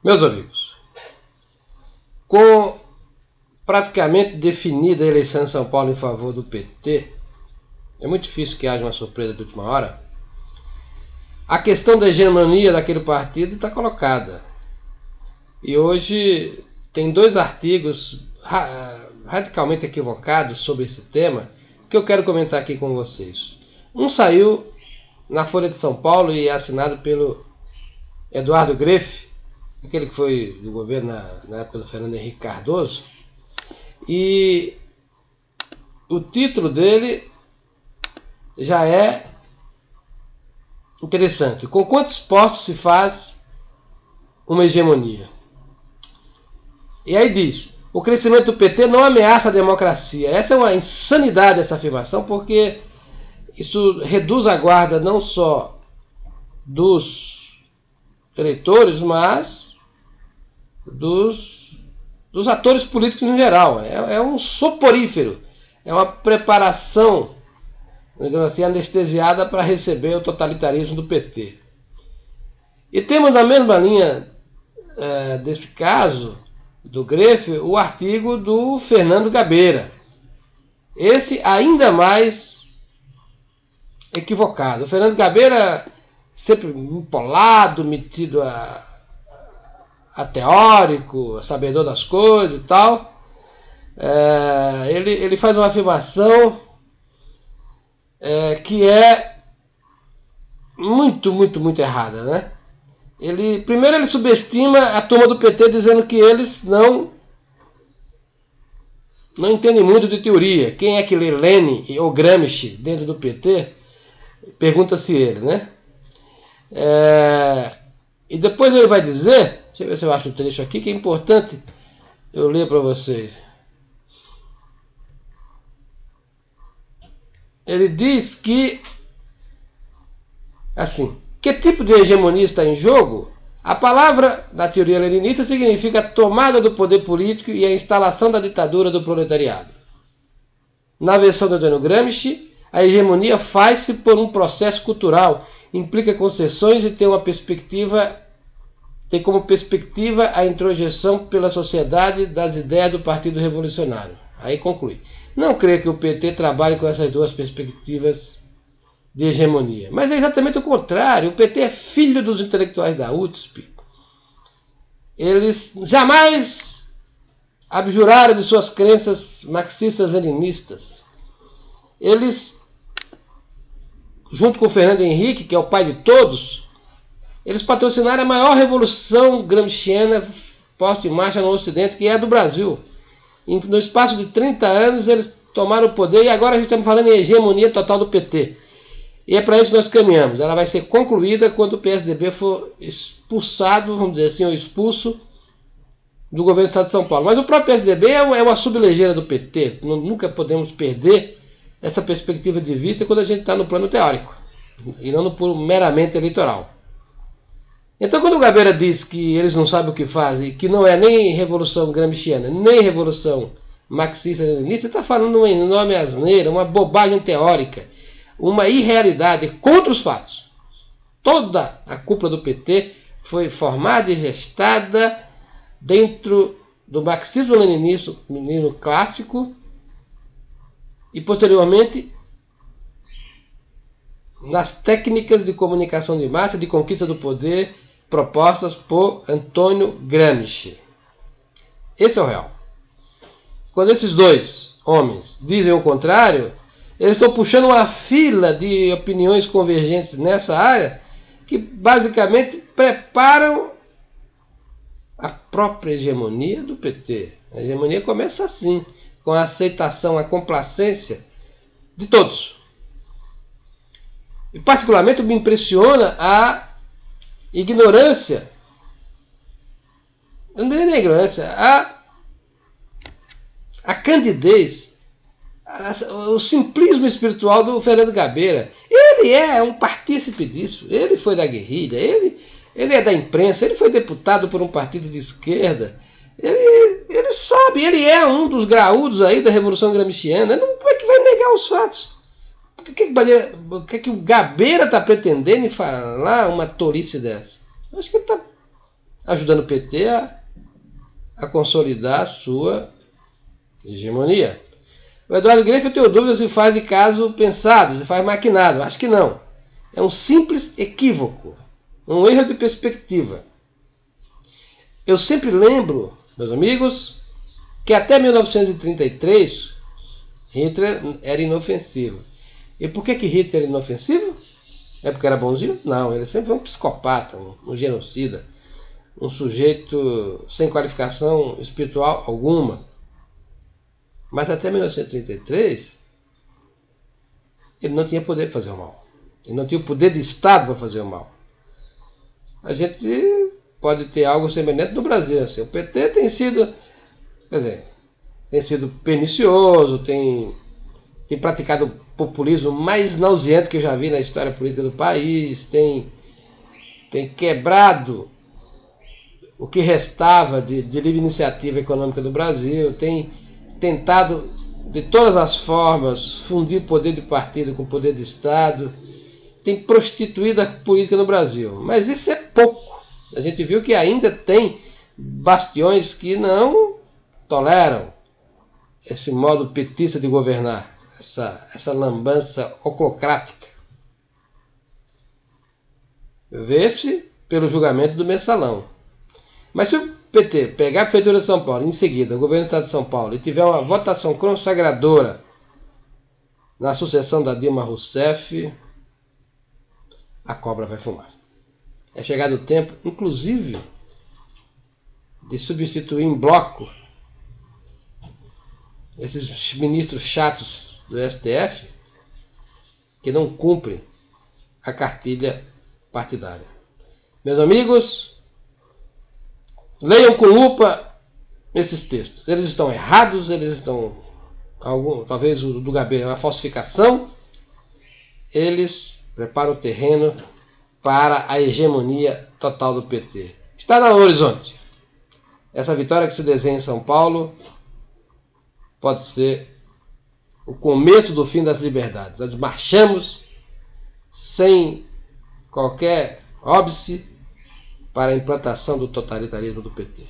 Meus amigos, com praticamente definida a eleição em São Paulo em favor do PT, é muito difícil que haja uma surpresa de última hora. A questão da hegemonia daquele partido está colocada. E hoje tem dois artigos radicalmente equivocados sobre esse tema que eu quero comentar aqui com vocês. Um saiu na Folha de São Paulo e é assinado pelo Eduardo Greff, aquele que foi do governo na época do Fernando Henrique Cardoso, e o título dele já é interessante. Com quantos postos se faz uma hegemonia? E aí diz: o crescimento do PT não ameaça a democracia. Essa é uma insanidade, essa afirmação, porque isso reduz a guarda não só dos eleitores, mas dos atores políticos em geral. É um soporífero, é uma preparação, digamos assim, anestesiada para receber o totalitarismo do PT. E temos na mesma linha desse caso do Greff o artigo do Fernando Gabeira. Esse ainda mais equivocado. O Fernando Gabeira, sempre empolado, metido a teórico, a sabedor das coisas e tal, ele faz uma afirmação que é muito errada, né? Primeiro ele subestima a turma do PT, dizendo que eles não entendem muito de teoria. Quem é que lê Lenin ou Gramsci dentro do PT? Pergunta-se ele, né? E depois ele vai dizer, deixa eu ver se eu acho o trecho aqui, que é importante eu ler para vocês. Ele diz que, assim, que tipo de hegemonia está em jogo? A palavra da teoria leninista significa a tomada do poder político e a instalação da ditadura do proletariado. Na versão do Antônio Gramsci, a hegemonia faz-se por um processo cultural, implica concessões e tem como perspectiva a introjeção pela sociedade das ideias do Partido Revolucionário. Aí conclui: não creio que o PT trabalhe com essas duas perspectivas de hegemonia. Mas é exatamente o contrário. O PT é filho dos intelectuais da USP. Eles jamais abjuraram de suas crenças marxistas-leninistas. Eles, junto com o Fernando Henrique, que é o pai de todos, eles patrocinaram a maior revolução gramsciana posta em marcha no Ocidente, que é a do Brasil. No espaço de 30 anos eles tomaram o poder e agora a gente está falando em hegemonia total do PT. E é para isso que nós caminhamos. Ela vai ser concluída quando o PSDB for expulsado, vamos dizer assim, ou expulso do governo do Estado de São Paulo. Mas o próprio PSDB é uma sublegeira do PT. Nunca podemos perder essa perspectiva de vista quando a gente está no plano teórico e não no plano meramente eleitoral. Então, quando o Gabeira diz que eles não sabem o que fazem, que não é nem revolução gramsciana, nem revolução marxista-leninista, está falando uma enorme asneira, uma bobagem teórica, uma irrealidade contra os fatos. Toda a cúpula do PT foi formada e gestada dentro do marxismo-leninismo clássico e, posteriormente, nas técnicas de comunicação de massa, de conquista do poder, propostas por Antônio Gramsci. Esse é o real. Quando esses dois homens dizem o contrário, eles estão puxando uma fila de opiniões convergentes nessa área que basicamente preparam a própria hegemonia do PT. A hegemonia começa assim, com a aceitação, a complacência de todos. E particularmente me impressiona a ignorância, não é nem a ignorância, a candidez, o simplismo espiritual do Fernando Gabeira. Ele é um partícipe disso, ele foi da guerrilha, ele é da imprensa, ele foi deputado por um partido de esquerda, ele sabe, ele é um dos graúdos aí da Revolução Gramsciana. Como é que vai negar os fatos? O que o Gabeira está pretendendo em falar uma tolice dessa? Eu acho que ele está ajudando o PT a consolidar a sua hegemonia. O Eduardo Greff, eu tenho dúvidas se faz de caso pensado, se faz maquinado. Acho que não. É um simples equívoco, um erro de perspectiva. Eu sempre lembro, meus amigos, que até 1933 Hitler era inofensivo. E por que Hitler era inofensivo? É porque era bonzinho? Não, ele sempre foi um psicopata, um genocida, um sujeito sem qualificação espiritual alguma. Mas até 1933 ele não tinha poder para fazer o mal. Ele não tinha o poder de Estado para fazer o mal. A gente pode ter algo semelhante no Brasil. Assim. O PT tem sido, quer dizer, tem sido pernicioso, tem praticado o populismo mais nauseante que eu já vi na história política do país, tem quebrado o que restava de livre iniciativa econômica do Brasil, tem tentado de todas as formas fundir o poder de partido com o poder de Estado, tem prostituído a política no Brasil. Mas isso é pouco. A gente viu que ainda tem bastiões que não toleram esse modo petista de governar, essa lambança oclocrática. Vê-se pelo julgamento do Mensalão. Mas se o PT pegar a Prefeitura de São Paulo, em seguida o Governo do Estado de São Paulo, e tiver uma votação consagradora na sucessão da Dilma Rousseff, a cobra vai fumar. É chegado o tempo, inclusive, de substituir em bloco esses ministros chatos do STF que não cumprem a cartilha partidária. Meus amigos, leiam com lupa esses textos. Eles estão errados, eles estão, talvez o do Gabriel é uma falsificação. Eles preparam o terreno para a hegemonia total do PT. Está no horizonte. Essa vitória que se desenha em São Paulo pode ser o começo do fim das liberdades. Nós marchamos sem qualquer óbice para a implantação do totalitarismo do PT.